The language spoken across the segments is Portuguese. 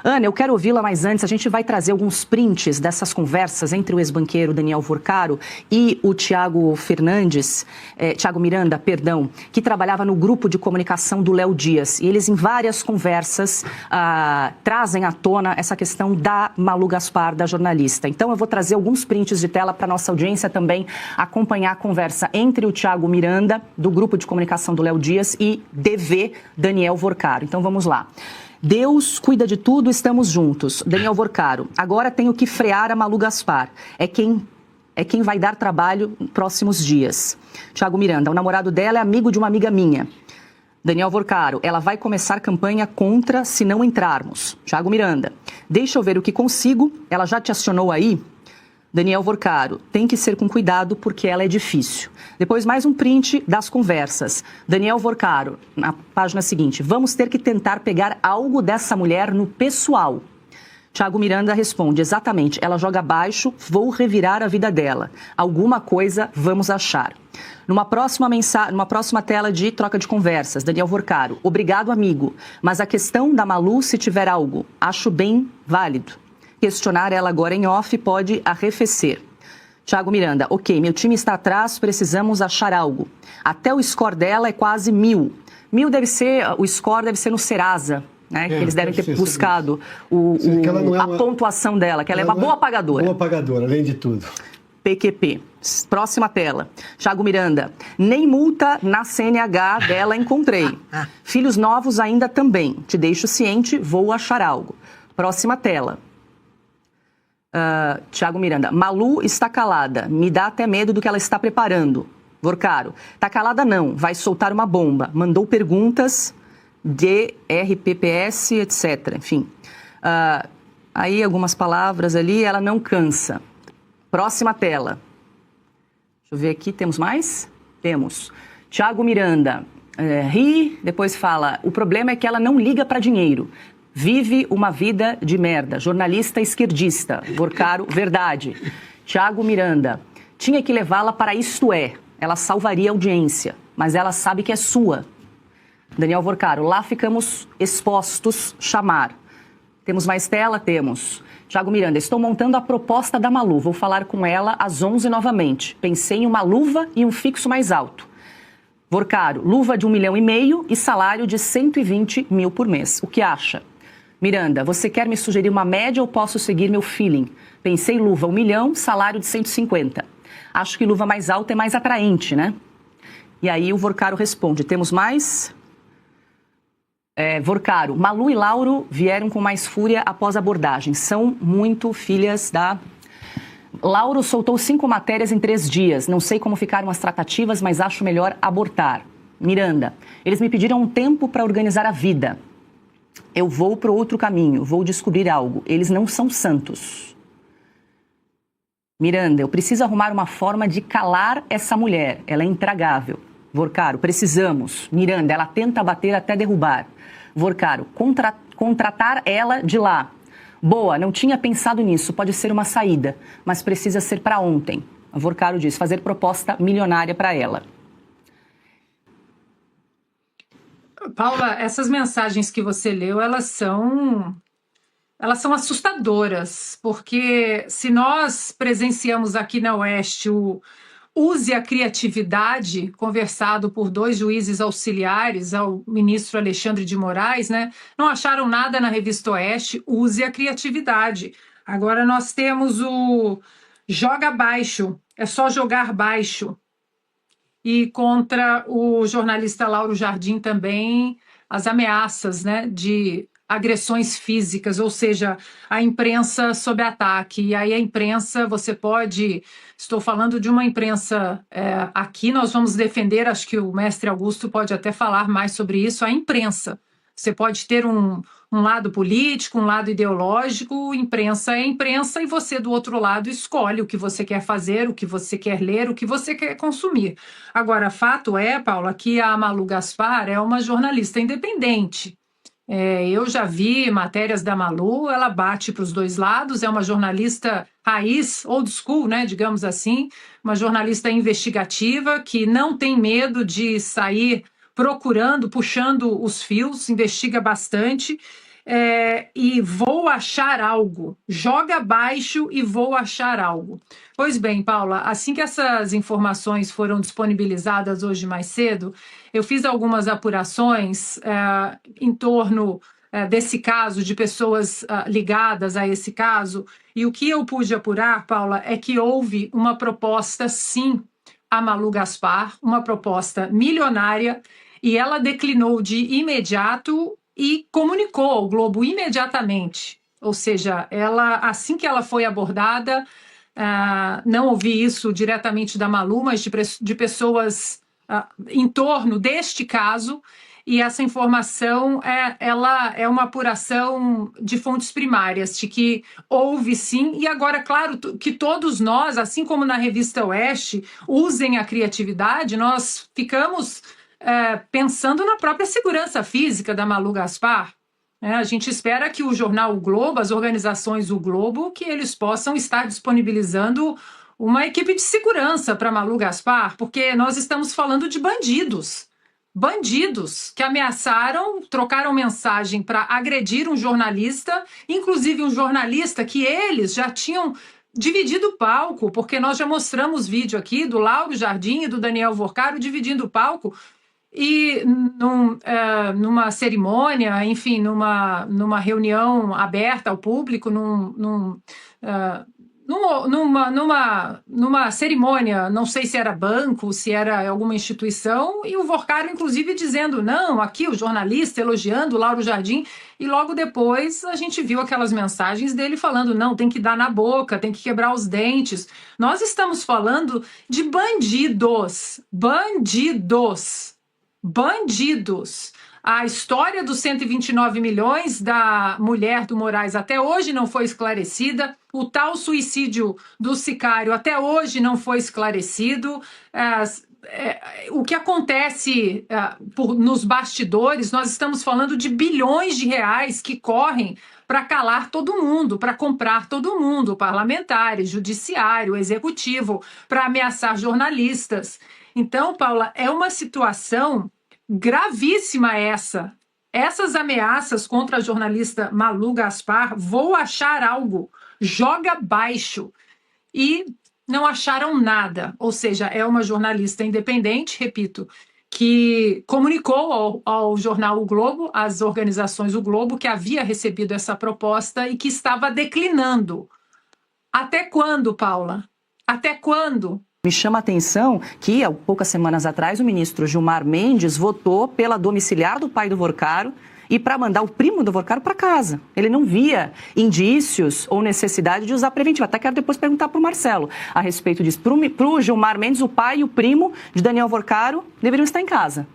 Ana, eu quero ouvi-la, mas antes a gente vai trazer alguns prints dessas conversas entre o ex-banqueiro Daniel Vorcaro e o Thiago Miranda, que trabalhava no grupo de comunicação do Léo Dias. E eles, em várias conversas, trazem à tona essa questão da Malu Gaspar, da jornalista. Então eu vou trazer alguns prints de tela para nossa audiência também acompanhar a conversa entre o Thiago Miranda, do grupo de comunicação do Léo Dias, e DV Daniel Vorcaro. Então vamos lá. Deus cuida de tudo, estamos juntos. Daniel Vorcaro, agora tenho que frear a Malu Gaspar. É quem vai dar trabalho nos próximos dias. Thiago Miranda, o namorado dela é amigo de uma amiga minha. Daniel Vorcaro, ela vai começar campanha contra se não entrarmos. Thiago Miranda, deixa eu ver o que consigo. Ela já te acionou aí? Daniel Vorcaro, tem que ser com cuidado porque ela é difícil. Depois mais um print das conversas. Daniel Vorcaro, na página seguinte, vamos ter que tentar pegar algo dessa mulher no pessoal. Thiago Miranda responde, exatamente, ela joga baixo, vou revirar a vida dela. Alguma coisa vamos achar. Numa próxima tela de troca de conversas, Daniel Vorcaro, obrigado amigo, mas a questão da Malu, se tiver algo, acho bem válido. Questionar ela agora em off pode arrefecer. Thiago Miranda, ok, meu time está atrás, precisamos achar algo. Até o score dela é quase 1000. O score deve ser no Serasa, né? Que eles devem ter buscado a pontuação dela, que ela é uma boa pagadora. Boa pagadora, além de tudo. PQP. Próxima tela. Thiago Miranda, nem multa na CNH dela encontrei. Filhos novos ainda também. Te deixo ciente, vou achar algo. Próxima tela. Thiago Miranda, Malu está calada, me dá até medo do que ela está preparando. Vorcaro, tá calada não, vai soltar uma bomba, mandou perguntas de RPPS, etc. Enfim, aí algumas palavras ali, ela não cansa. Próxima tela. Deixa eu ver aqui, temos mais? Temos. Thiago Miranda, ri, depois fala, o problema é que ela não liga para dinheiro. Vive uma vida de merda. Jornalista esquerdista. Vorcaro, verdade. Thiago Miranda. Tinha que levá-la para Isto É. Ela salvaria a audiência. Mas ela sabe que é sua. Daniel Vorcaro. Lá ficamos expostos. Chamar. Temos mais tela? Temos. Thiago Miranda. Estou montando a proposta da Malu. Vou falar com ela às 11 novamente. Pensei em uma luva e um fixo mais alto. Vorcaro. Luva de 1,5 milhão e salário de 120 mil por mês. O que acha? Miranda, você quer me sugerir uma média ou posso seguir meu feeling? Pensei luva 1 milhão, salário de 150. Acho que luva mais alta é mais atraente, né? E aí o Vorcaro responde, temos mais? Vorcaro, Malu e Lauro vieram com mais fúria após a abordagem. São muito filhas da... Lauro soltou 5 matérias em 3 dias. Não sei como ficaram as tratativas, mas acho melhor abortar. Miranda, eles me pediram um tempo para organizar a vida. Eu vou para outro caminho, vou descobrir algo. Eles não são santos. Miranda, eu preciso arrumar uma forma de calar essa mulher. Ela é intragável. Vorcaro, precisamos. Miranda, ela tenta bater até derrubar. Vorcaro, contratar ela de lá. Boa, não tinha pensado nisso. Pode ser uma saída, mas precisa ser para ontem. Vorcaro diz, fazer proposta milionária para ela. Paula, essas mensagens que você leu, elas são assustadoras, porque se nós presenciamos aqui na Oeste o use a criatividade, conversado por 2 juízes auxiliares ao ministro Alexandre de Moraes, né? Não acharam nada na revista Oeste, use a criatividade. Agora nós temos o joga baixo, é só jogar baixo. E contra o jornalista Lauro Jardim também as ameaças, né, de agressões físicas, ou seja, a imprensa sob ataque. E aí a imprensa, estou falando de uma imprensa, aqui nós vamos defender, acho que o mestre Augusto pode até falar mais sobre isso, a imprensa. Você pode ter um lado político, um lado ideológico, imprensa é imprensa e você do outro lado escolhe o que você quer fazer, o que você quer ler, o que você quer consumir. Agora, fato é, Paula, que a Malu Gaspar é uma jornalista independente. Eu já vi matérias da Malu, ela bate para os 2 lados, é uma jornalista raiz, old school, né, digamos assim, uma jornalista investigativa que não tem medo de sair procurando, puxando os fios, investiga bastante. e vou achar algo. Joga abaixo e vou achar algo. Pois bem, Paula, assim que essas informações foram disponibilizadas hoje mais cedo, eu fiz algumas apurações em torno desse caso, de pessoas ligadas a esse caso, e o que eu pude apurar, Paula, é que houve uma proposta, sim, a Malu Gaspar, uma proposta milionária, e ela declinou de imediato e comunicou ao Globo imediatamente. Ou seja, assim que ela foi abordada, não ouvi isso diretamente da Malu, mas de pessoas em torno deste caso, e essa informação ela é uma apuração de fontes primárias, de que houve sim, e agora, claro, que todos nós, assim como na revista Oeste, usem a criatividade, nós ficamos pensando na própria segurança física da Malu Gaspar. A gente espera que o jornal O Globo, as organizações O Globo, que eles possam estar disponibilizando uma equipe de segurança para Malu Gaspar, porque nós estamos falando de bandidos. Bandidos que ameaçaram, trocaram mensagem para agredir um jornalista, inclusive um jornalista que eles já tinham dividido o palco, porque nós já mostramos vídeo aqui do Lauro Jardim e do Daniel Vorcaro dividindo o palco, e numa cerimônia, enfim, numa reunião aberta ao público, numa cerimônia, não sei se era banco, se era alguma instituição, e o Vorcaro, inclusive, dizendo, não, aqui o jornalista elogiando o Lauro Jardim, e logo depois a gente viu aquelas mensagens dele falando, não, tem que dar na boca, tem que quebrar os dentes. Nós estamos falando de bandidos. A história dos 129 milhões da mulher do Moraes até hoje não foi esclarecida. O tal suicídio do Sicário até hoje não foi esclarecido. O que acontece nos bastidores, nós estamos falando de bilhões de reais que correm para calar todo mundo, para comprar todo mundo, parlamentares, judiciário, executivo, para ameaçar jornalistas. Então, Paula, é uma situação gravíssima essa. Essas ameaças contra a jornalista Malu Gaspar, vou achar algo, joga baixo. E não acharam nada. Ou seja, é uma jornalista independente, repito, que comunicou ao jornal O Globo, às organizações O Globo, que havia recebido essa proposta e que estava declinando. Até quando, Paula? Até quando? Me chama a atenção que, há poucas semanas atrás, o ministro Gilmar Mendes votou pela domiciliar do pai do Vorcaro e para mandar o primo do Vorcaro para casa. Ele não via indícios ou necessidade de usar preventivo. Até quero depois perguntar para o Marcelo a respeito disso. Para o Gilmar Mendes, o pai e o primo de Daniel Vorcaro deveriam estar em casa.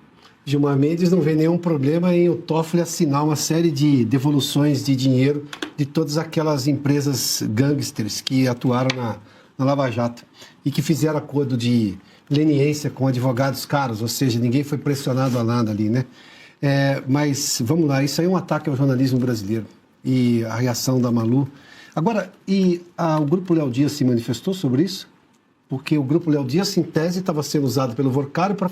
Gilmar Mendes não vê nenhum problema em o Toffoli assinar uma série de devoluções de dinheiro de todas aquelas empresas gangsters que atuaram na Lava Jato e que fizeram acordo de leniência com advogados caros, ou seja, ninguém foi pressionado a nada ali, né? Mas, vamos lá, isso aí é um ataque ao jornalismo brasileiro e a reação da Malu. Agora, o Grupo Léo Dias se manifestou sobre isso? Porque o Grupo Léo Dias, em tese, estava sendo usado pelo Vorcaro para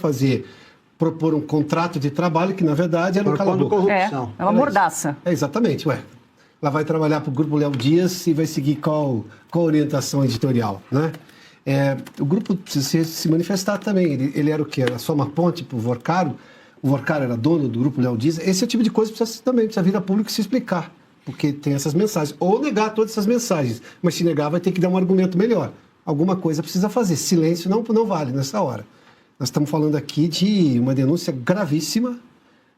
propor um contrato de trabalho que, na verdade, era um cala-boca. É uma mordaça. Exatamente, Ela vai trabalhar para o Grupo Léo Dias e vai seguir qual orientação editorial, né? O grupo precisa se manifestar também. Ele era o quê? Era só uma ponte para o Vorcaro? O Vorcaro era dono do Grupo Léo Dias? Esse é o tipo de coisa que precisa vir a público se explicar, porque tem essas mensagens. Ou negar todas essas mensagens, mas se negar vai ter que dar um argumento melhor. Alguma coisa precisa fazer. Silêncio não vale nessa hora. Nós estamos falando aqui de uma denúncia gravíssima,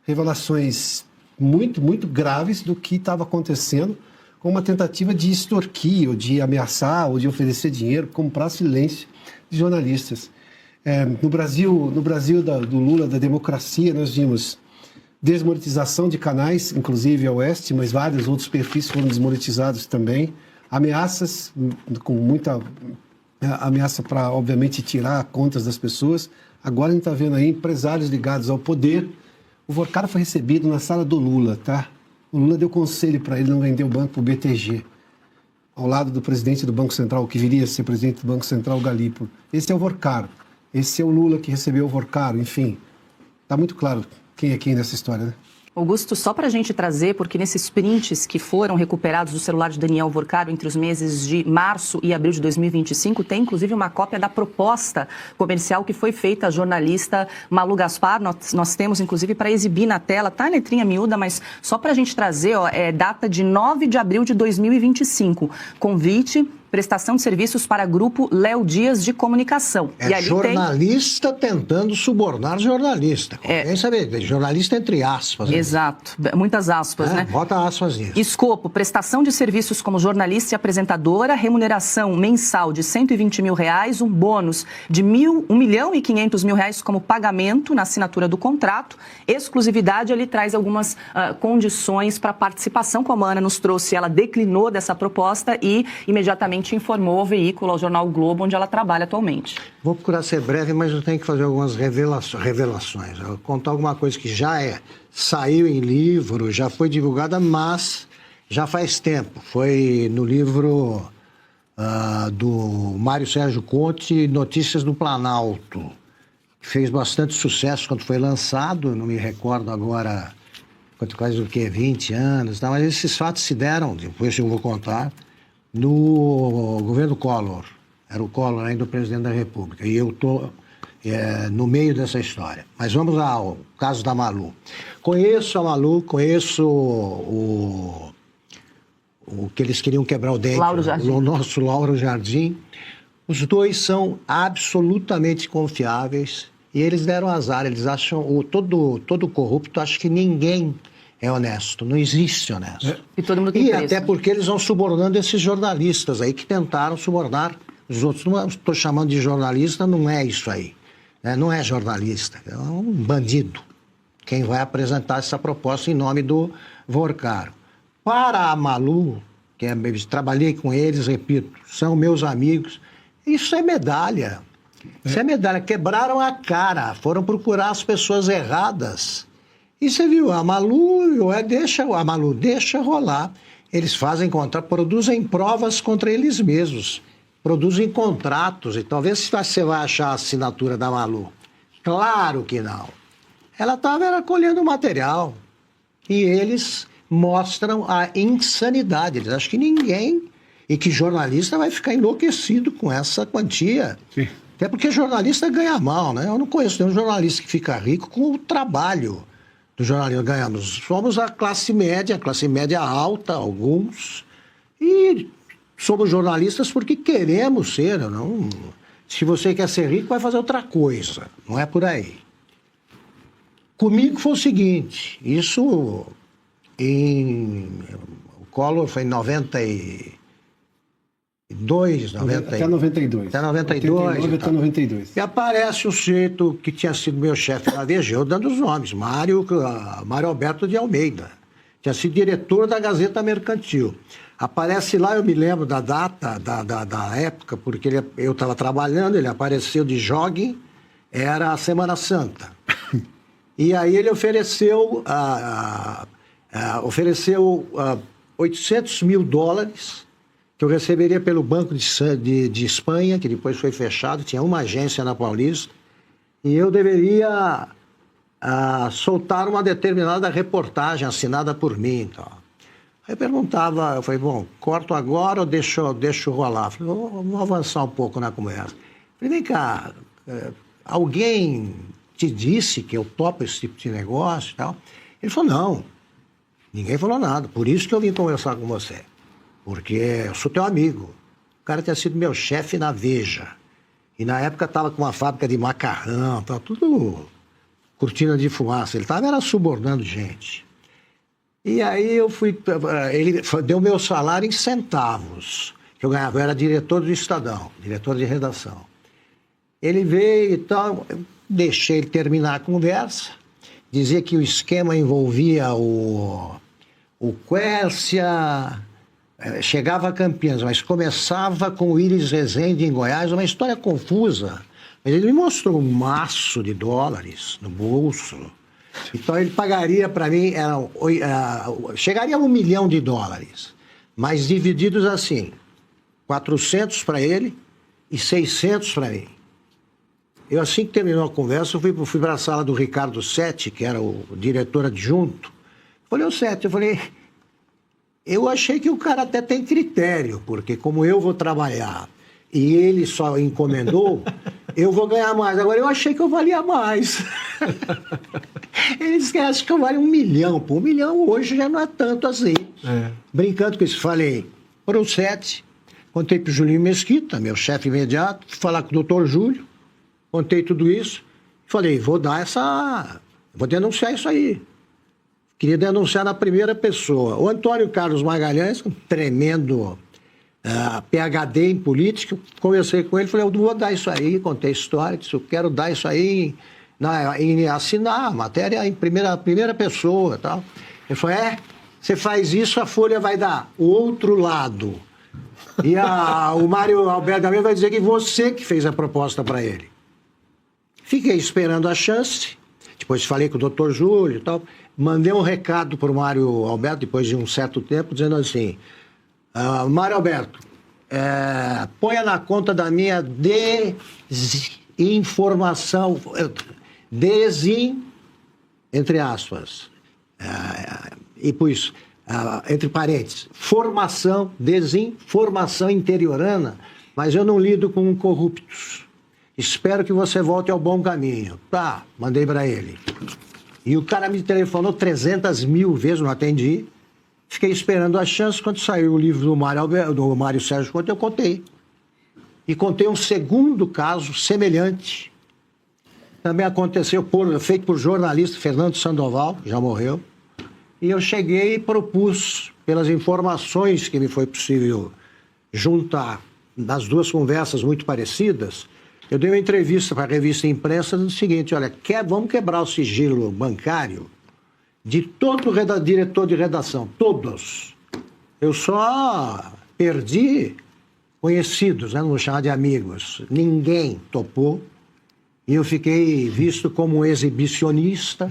revelações muito, muito graves do que estava acontecendo, com uma tentativa de extorquir, ou de ameaçar, ou de oferecer dinheiro, comprar silêncio de jornalistas. No Brasil do Lula, da democracia, nós vimos desmonetização de canais, inclusive a Oeste, mas vários outros perfis foram desmonetizados também. Ameaças, com muita ameaça para, obviamente, tirar contas das pessoas. Agora a gente está vendo aí empresários ligados ao poder. O Vorcaro foi recebido na sala do Lula, tá? O Lula deu conselho para ele não vender o banco para o BTG, ao lado do presidente do Banco Central, o que viria a ser presidente do Banco Central, Galípolo. Esse é o Vorcaro. Esse é o Lula que recebeu o Vorcaro, enfim. Está muito claro quem é quem nessa história, né? Augusto, só para a gente trazer, porque nesses prints que foram recuperados do celular de Daniel Vorcaro entre os meses de março e abril de 2025, tem inclusive uma cópia da proposta comercial que foi feita à jornalista Malu Gaspar. Nós temos inclusive para exibir na tela, tá em letrinha miúda, mas só para a gente trazer, data de 9 de abril de 2025. Convite, prestação de serviços para grupo Léo Dias de Comunicação. E ali jornalista tentando subornar jornalista. Quem sabe? Jornalista entre aspas. Exato. Muitas aspas, né? Bota aspas nisso. Escopo, prestação de serviços como jornalista e apresentadora, remuneração mensal de R$120 mil, um bônus de R$1.500.000 como pagamento na assinatura do contrato. Exclusividade, ele traz algumas condições para participação, como a Ana nos trouxe. Ela declinou dessa proposta e imediatamente informou ao veículo, ao jornal o Globo, onde ela trabalha atualmente. Vou procurar ser breve, mas eu tenho que fazer algumas revelações. Eu vou contar alguma coisa que já saiu em livro, já foi divulgada, mas já faz tempo. Foi no livro do Mário Sérgio Conte, Notícias do Planalto, que fez bastante sucesso quando foi lançado, não me recordo agora, quase 20 anos, mas esses fatos se deram, depois eu vou contar, no governo Collor. Era o Collor ainda o presidente da República. E eu estou no meio dessa história. Mas vamos ao caso da Malu. Conheço a Malu, conheço o que eles queriam quebrar o dente. O nosso Lauro Jardim. Os dois são absolutamente confiáveis e eles deram azar. Eles acham, todo corrupto acha que ninguém é honesto, não existe honesto. E todo mundo tem preço, até porque eles vão subornando esses jornalistas aí que tentaram subornar os outros. Não estou chamando de jornalista, não é isso aí. Não é jornalista, é um bandido. Quem vai apresentar essa proposta em nome do Vorcaro. Para a Malu, trabalhei com eles, repito, são meus amigos, isso é medalha. Isso é medalha. Quebraram a cara, foram procurar as pessoas erradas. E você viu, a Malu deixa rolar. Eles fazem produzem provas contra eles mesmos, produzem contratos. E talvez você vai achar a assinatura da Malu. Claro que não. Ela estava colhendo material. E eles mostram a insanidade. Eles acham que ninguém, e que jornalista vai ficar enlouquecido com essa quantia. Sim. Até porque jornalista ganha mal, né? Eu não conheço nenhum jornalista que fica rico com o trabalho do jornalismo. Ganhamos. Somos a classe média alta, alguns, e somos jornalistas porque queremos ser. Não. Se você quer ser rico, vai fazer outra coisa. Não é por aí. Comigo foi o seguinte, isso o Collor foi em 92, até 92. Até 92. 89, até 92. E aparece um sujeito que tinha sido meu chefe na VG, eu dando os nomes, Mário Alberto de Almeida. Tinha sido diretor da Gazeta Mercantil. Aparece lá, eu me lembro da data, da época, porque eu estava trabalhando, ele apareceu de jogging, era a Semana Santa. E aí ele ofereceu $800 mil que eu receberia pelo Banco de Espanha, que depois foi fechado, tinha uma agência na Paulista, e eu deveria soltar uma determinada reportagem assinada por mim. Então. Aí eu perguntava, eu falei, bom, corto agora ou deixo rolar? Eu falei, vamos avançar um pouco na conversa. Eu falei, vem cá, alguém te disse que eu topo esse tipo de negócio e tal? Ele falou, não, ninguém falou nada, por isso que eu vim conversar com você. Porque eu sou teu amigo. O cara tinha sido meu chefe na Veja. E na época estava com uma fábrica de macarrão, estava tudo cortina de fumaça. Ele estava subornando gente. E aí ele deu meu salário em centavos, que eu ganhava. Eu era diretor do Estadão, diretor de redação. Ele veio e tal, eu deixei ele terminar a conversa, dizia que o esquema envolvia o Quércia, chegava a Campinas, mas começava com o Íris Rezende em Goiás, uma história confusa. Mas ele me mostrou um maço de dólares no bolso. Então ele pagaria para mim, chegaria a $1 milhão, mas divididos assim, 400 para ele e 600 para mim. Eu, assim que terminou a conversa, eu fui para a sala do Ricardo Sete, que era o diretor adjunto, Falei, ô Sete, eu achei que o cara até tem critério, porque como eu vou trabalhar e ele só encomendou, eu vou ganhar mais. Agora, eu achei que eu valia mais. Eles acham que eu valho 1 milhão. Pô, 1 milhão hoje já não é tanto assim. Brincando com isso, falei para o Sete, contei para o Julinho Mesquita, meu chefe imediato, fui falar com o doutor Júlio, contei tudo isso, falei, vou denunciar isso aí. Queria denunciar na primeira pessoa. O Antônio Carlos Magalhães, um tremendo PhD em política, conversei com ele, falei, eu vou dar isso aí, contei a história, disse, eu quero dar isso aí, em assinar a matéria em primeira pessoa e tal. Ele falou, você faz isso, a Folha vai dar o outro lado. E o Mário Alberto Gabriel vai dizer que você que fez a proposta para ele. Fiquei esperando a chance, depois falei com o doutor Júlio e tal, mandei um recado para o Mário Alberto, depois de um certo tempo, dizendo assim, Mário Alberto, ponha na conta da minha desinformação, entre aspas, e pus, entre parênteses, desinformação interiorana, mas eu não lido com corruptos. Espero que você volte ao bom caminho. Tá, mandei para ele. E o cara me telefonou 300 mil vezes, não atendi. Fiquei esperando a chance. Quando saiu o livro do Mário Sérgio Couto, eu contei. E contei um segundo caso semelhante. Também aconteceu, feito por jornalista Fernando Sandoval, que já morreu. E eu cheguei e propus, pelas informações que me foi possível juntar nas duas conversas muito parecidas, eu dei uma entrevista para a revista Imprensa do seguinte, olha, vamos quebrar o sigilo bancário de todo diretor de redação, todos. Eu só perdi conhecidos, né, não vou chamar de amigos. Ninguém topou. E eu fiquei visto como um exibicionista,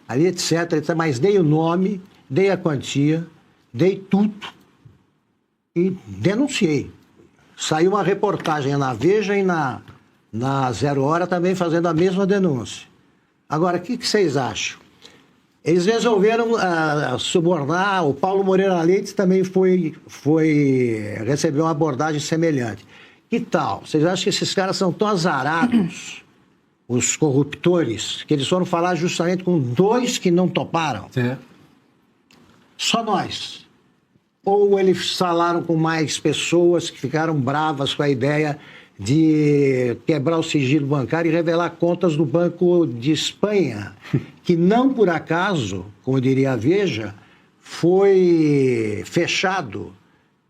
ali, etc. Mas dei o nome, dei a quantia, dei tudo e denunciei. Saiu uma reportagem na Veja e na 0 Hora também fazendo a mesma denúncia. Agora, o que vocês acham? Eles resolveram subornar, o Paulo Moreira Leite também recebeu uma abordagem semelhante. Que tal? Vocês acham que esses caras são tão azarados, os corruptores, que eles foram falar justamente com 2 que não toparam? Só nós. Ou eles falaram com mais pessoas que ficaram bravas com a ideia de quebrar o sigilo bancário e revelar contas do Banco de Espanha, que não por acaso, como diria a Veja, foi fechado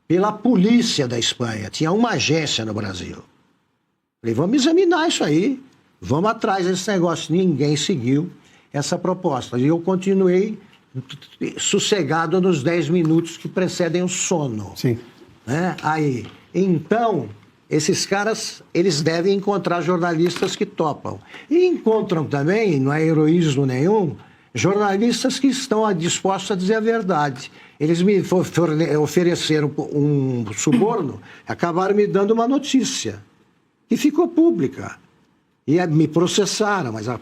pela polícia da Espanha. Tinha uma agência no Brasil. Falei, vamos examinar isso aí, vamos atrás desse negócio. Ninguém seguiu essa proposta. E eu continuei sossegado nos 10 minutos que precedem o sono. Sim. Né? Aí, então, esses caras, eles devem encontrar jornalistas que topam. E encontram também, não é heroísmo nenhum, jornalistas que estão dispostos a dizer a verdade. Eles me ofereceram um suborno, acabaram me dando uma notícia, que ficou pública. E me processaram, mas a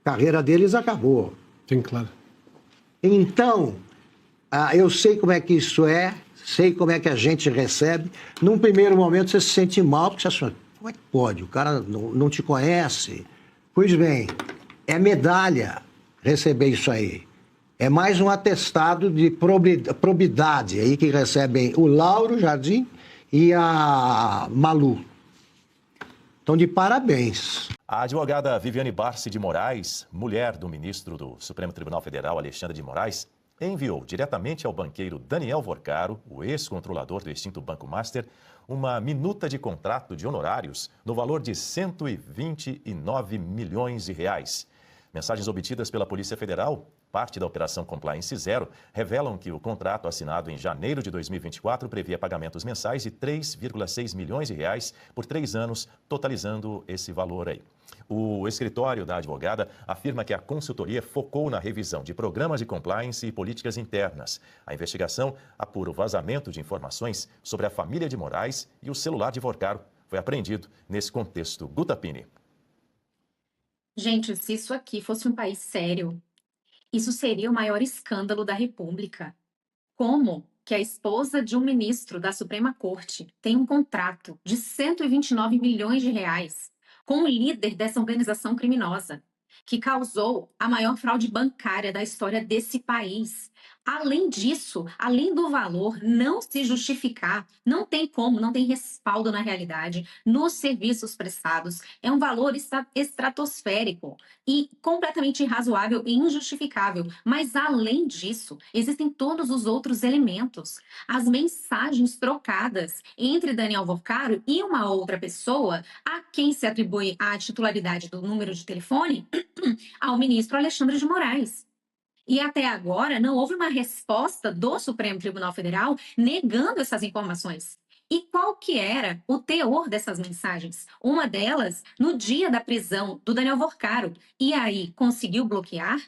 carreira deles acabou. Sim, claro. Então, eu sei como é que isso é, sei como é que a gente recebe. Num primeiro momento você se sente mal, porque você acha, como é que pode? O cara não te conhece. Pois bem, é medalha receber isso aí. É mais um atestado de probidade aí que recebem o Lauro Jardim e a Malu. Então, de parabéns. A advogada Viviane Barsi de Moraes, mulher do ministro do Supremo Tribunal Federal, Alexandre de Moraes, enviou diretamente ao banqueiro Daniel Vorcaro, o ex-controlador do extinto Banco Master, uma minuta de contrato de honorários no valor de 129 milhões de reais. Mensagens obtidas pela Polícia Federal, parte da Operação Compliance Zero, revelam que o contrato assinado em janeiro de 2024 previa pagamentos mensais de 3,6 milhões de reais por 3 anos, totalizando esse valor aí. O escritório da advogada afirma que a consultoria focou na revisão de programas de compliance e políticas internas. A investigação apura o vazamento de informações sobre a família de Moraes e o celular de Vorcaro foi apreendido nesse contexto. Guta Pini. Gente, se isso aqui fosse um país sério, Isso seria o maior escândalo da República. Como que a esposa de um ministro da Suprema Corte tem um contrato de 129 milhões de reais com o líder dessa organização criminosa, que causou a maior fraude bancária da história desse país? Além disso, além do valor não se justificar, não tem como, não tem respaldo na realidade, nos serviços prestados, é um valor estratosférico e completamente irrazoável e injustificável. Mas, além disso, existem todos os outros elementos. As mensagens trocadas entre Daniel Vorcaro e uma outra pessoa, a quem se atribui a titularidade do número de telefone, ao ministro Alexandre de Moraes. E até agora não houve uma resposta do Supremo Tribunal Federal negando essas informações. E qual que era o teor dessas mensagens? Uma delas, no dia da prisão do Daniel Vorcaro. E aí, conseguiu bloquear?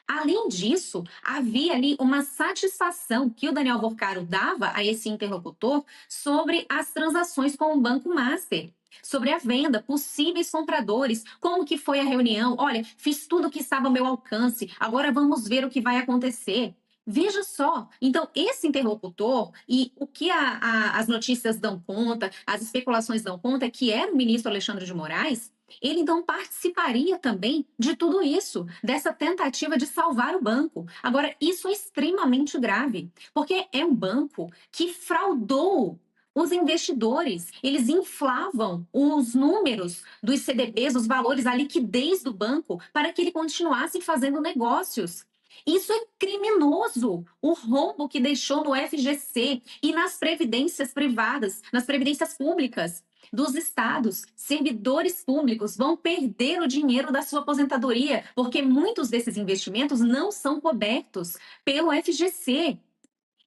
Além disso, havia ali uma satisfação que o Daniel Vorcaro dava a esse interlocutor sobre as transações com o Banco Master, sobre a venda, possíveis compradores, como que foi a reunião, olha, fiz tudo o que estava ao meu alcance, agora vamos ver o que vai acontecer. Veja só, então esse interlocutor e o que as notícias dão conta, as especulações dão conta, que era o ministro Alexandre de Moraes, ele então participaria também de tudo isso, dessa tentativa de salvar o banco. Agora, isso é extremamente grave, porque é um banco que fraudou os investidores. Eles inflavam os números dos CDBs, os valores, a liquidez do banco, para que ele continuasse fazendo negócios. Isso é criminoso, o rombo que deixou no FGC e nas previdências privadas, nas previdências públicas dos estados. Servidores públicos vão perder o dinheiro da sua aposentadoria, porque muitos desses investimentos não são cobertos pelo FGC.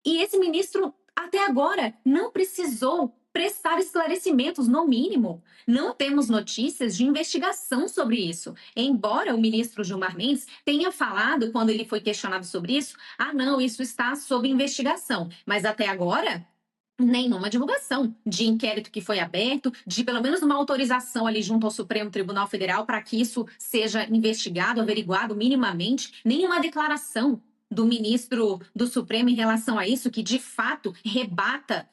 E esse ministro, até agora, não precisou prestar esclarecimentos, no mínimo. Não temos notícias de investigação sobre isso. Embora o ministro Gilmar Mendes tenha falado, quando ele foi questionado sobre isso, não, isso está sob investigação. Mas até agora, nenhuma divulgação de inquérito que foi aberto, de pelo menos uma autorização ali junto ao Supremo Tribunal Federal para que isso seja investigado, averiguado minimamente, nenhuma declaração do ministro do Supremo em relação a isso, que de fato rebata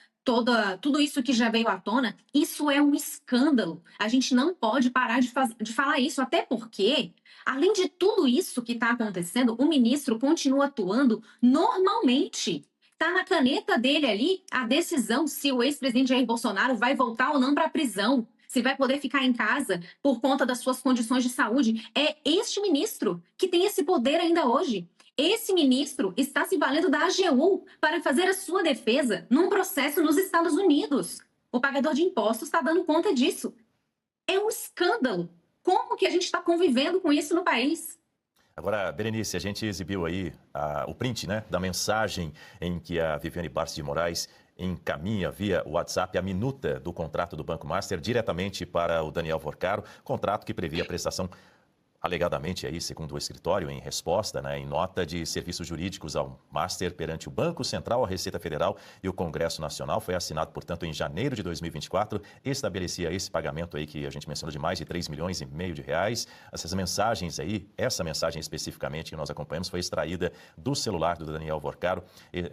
tudo isso que já veio à tona. Isso é um escândalo. A gente não pode parar de falar isso, até porque, além de tudo isso que está acontecendo, o ministro continua atuando normalmente. Está na caneta dele ali a decisão se o ex-presidente Jair Bolsonaro vai voltar ou não para a prisão, se vai poder ficar em casa por conta das suas condições de saúde. É este ministro que tem esse poder ainda hoje. Esse ministro está se valendo da AGU para fazer a sua defesa num processo nos Estados Unidos. O pagador de impostos está dando conta disso. É um escândalo. Como que a gente está convivendo com isso no país? Agora, Berenice, a gente exibiu aí o print, né, da mensagem em que a Viviane Barsi de Moraes encaminha via WhatsApp a minuta do contrato do Banco Master diretamente para o Daniel Vorcaro, contrato que previa a prestação alegadamente, aí, segundo o escritório, em resposta, né, em nota de serviços jurídicos ao Master perante o Banco Central, a Receita Federal e o Congresso Nacional. Foi assinado, portanto, em janeiro de 2024. Estabelecia esse pagamento aí que a gente mencionou de mais de 3,5 milhões de reais. Essas mensagens aí, essa mensagem especificamente que nós acompanhamos, foi extraída do celular do Daniel Vorcaro,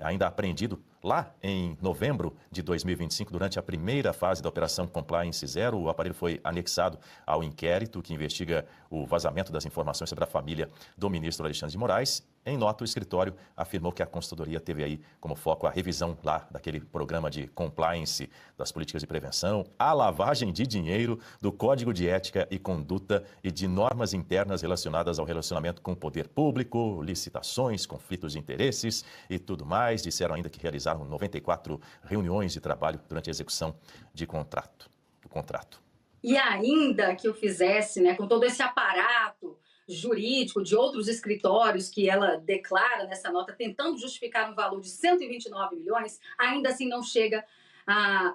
ainda apreendido lá em novembro de 2025, durante a primeira fase da Operação Compliance Zero. O aparelho foi anexado ao inquérito que investiga o vazamento das informações sobre a família do ministro Alexandre de Moraes. Em nota, o escritório afirmou que a consultoria teve aí como foco a revisão lá daquele programa de compliance das políticas de prevenção, a lavagem de dinheiro, do Código de Ética e Conduta e de normas internas relacionadas ao relacionamento com o poder público, licitações, conflitos de interesses e tudo mais. Disseram ainda que realizaram 94 reuniões de trabalho durante a execução do contrato. E ainda que eu fizesse, né, com todo esse aparato jurídico de outros escritórios que ela declara nessa nota, tentando justificar um valor de 129 milhões, ainda assim não chega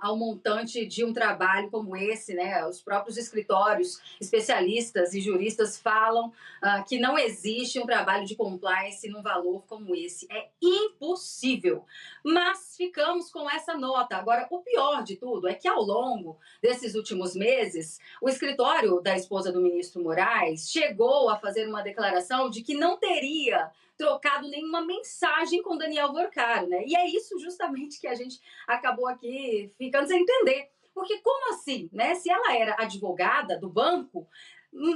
ao montante de um trabalho como esse, né? Os próprios escritórios, especialistas e juristas falam que não existe um trabalho de compliance num valor como esse. É impossível. Mas ficamos com essa nota. Agora, o pior de tudo é que ao longo desses últimos meses, o escritório da esposa do ministro Moraes chegou a fazer uma declaração de que não teria trocado nenhuma mensagem com Daniel Vorcaro, né? E é isso justamente que a gente acabou aqui ficando sem entender. Porque como assim, né? Se ela era advogada do banco,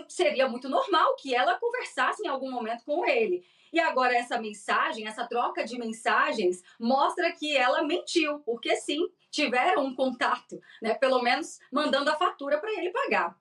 seria muito normal que ela conversasse em algum momento com ele. E agora essa mensagem, essa troca de mensagens, mostra que ela mentiu, porque sim, tiveram um contato, né? Pelo menos mandando a fatura para ele pagar.